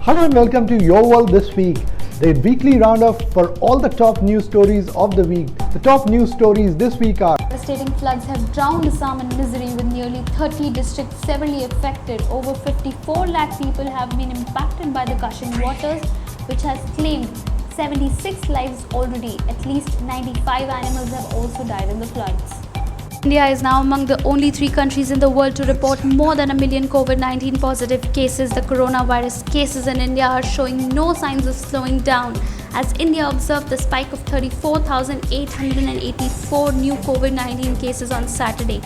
Hello and welcome to Your World This Week, the weekly roundup for all the top news stories of the week. The top news stories this week are: devastating floods have drowned Assam in misery with nearly 30 districts severely affected. Over 54 lakh people have been impacted by the gushing waters, which has claimed 76 lives already. At least 95 animals have also died in the floods. India is now among the only 3 countries in the world to report more than 1 million COVID-19 positive cases. The coronavirus cases in India are showing no signs of slowing down, as India observed the spike of 34,884 new COVID-19 cases on Saturday,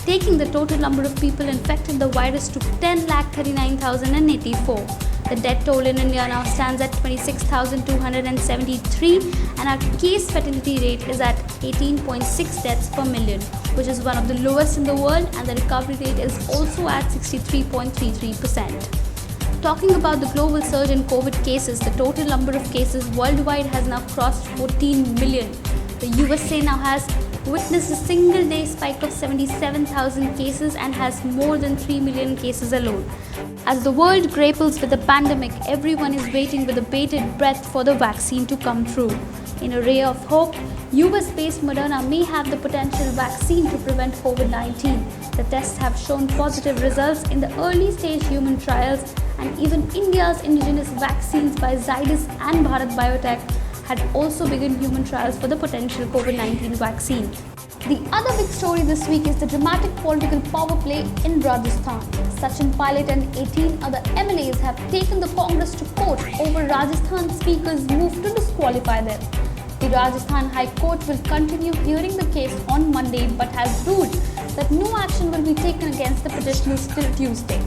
taking the total number of people infected the virus to 10,39,084. The death toll in India now stands at 26,273 and our case fatality rate is at 18.6 deaths per million, which is one of the lowest in the world, and the recovery rate is also at 63.33%. Talking about the global surge in COVID cases, the total number of cases worldwide has now crossed 14 million. The USA now has witnessed a single day spike of 77,000 cases and has more than 3 million cases alone. As the world grapples with the pandemic, everyone is waiting with a bated breath for the vaccine to come through. In a ray of hope, US-based Moderna may have the potential vaccine to prevent COVID-19. The tests have shown positive results in the early stage human trials, and even India's indigenous vaccines by Zydus and Bharat Biotech had also begun human trials for the potential COVID-19 vaccine. The other big story this week is the dramatic political power play in Rajasthan. Sachin Pilot and 18 other MLAs have taken the Congress to court over Rajasthan Speaker's move to disqualify them. The Rajasthan High Court will continue hearing the case on Monday but has ruled that no action will be taken against the petitioners till Tuesday.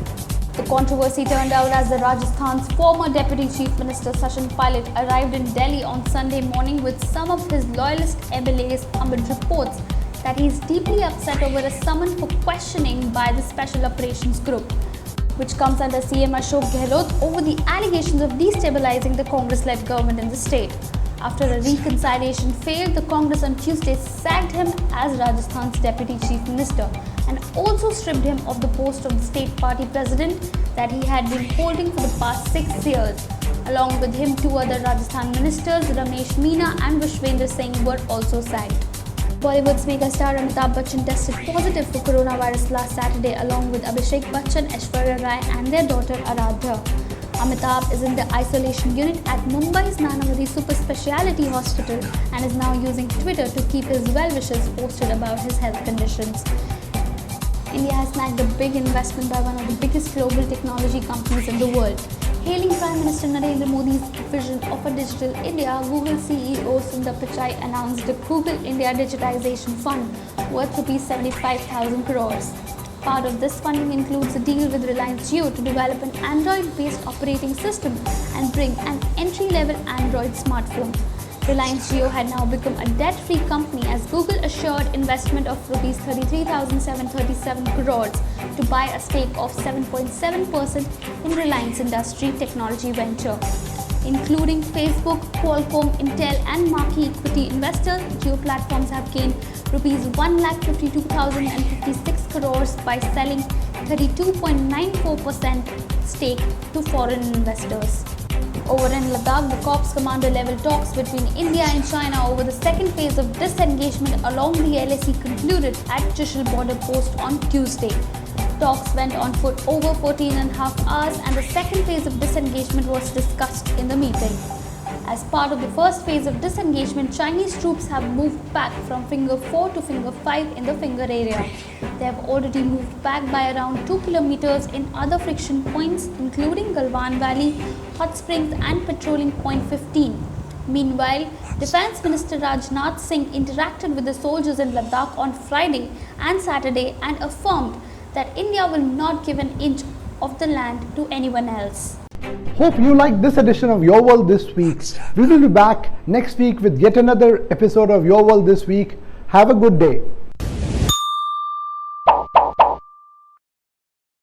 The controversy turned out as the Rajasthan's former Deputy Chief Minister Sachin Pilot arrived in Delhi on Sunday morning with some of his loyalist MLAs amid reports that he is deeply upset over a summon for questioning by the Special Operations Group, which comes under CM Ashok Gehlot over the allegations of destabilizing the Congress-led government in the state. After a reconciliation failed, the Congress on Tuesday sacked him as Rajasthan's Deputy Chief Minister and also stripped him of the post of the state party president that he had been holding for the past 6 years. Along with him, 2 other Rajasthan ministers, Ramesh Meena and Vishwendra Singh, were also sacked. Bollywood's megastar Amitabh Bachchan tested positive for coronavirus last Saturday, along with Abhishek Bachchan, Aishwarya Rai and their daughter Aradhya. Amitabh is in the isolation unit at Mumbai's Nanavati Super Speciality Hospital and is now using Twitter to keep his well-wishers posted about his health conditions. India has snagged a big investment by one of the biggest global technology companies in the world. Hailing Prime Minister Narendra Modi's vision of a digital India, Google CEO Sundar Pichai announced the Google India Digitization Fund worth Rs 75,000 crores. Part of this funding includes a deal with Reliance Jio to develop an Android-based operating system and bring an entry-level Android smartphone. Reliance Jio had now become a debt-free company as Google assured investment of Rs 33,737 crores to buy a stake of 7.7% in Reliance Industry Technology Venture. Including Facebook, Qualcomm, Intel and marquee equity investors, Jio platforms have gained Rs 1,52,056 crores by selling 32.94% stake to foreign investors. Over in Ladakh, the Corps Commander level talks between India and China over the second phase of disengagement along the LAC concluded at Chushul border post on Tuesday. Talks went on for over 14.5 hours and the second phase of disengagement was discussed in the meeting. As part of the first phase of disengagement, Chinese troops have moved back from Finger 4 to Finger 5 in the Finger area. They have already moved back by around 2 kilometers in other friction points including Galwan Valley, Hot Springs and Patrolling Point 15. Meanwhile, Defence Minister Rajnath Singh interacted with the soldiers in Ladakh on Friday and Saturday and affirmed that India will not give an inch of the land to anyone else. Hope you liked this edition of Your World This Week. We will be back next week with yet another episode of Your World This Week. Have a good day.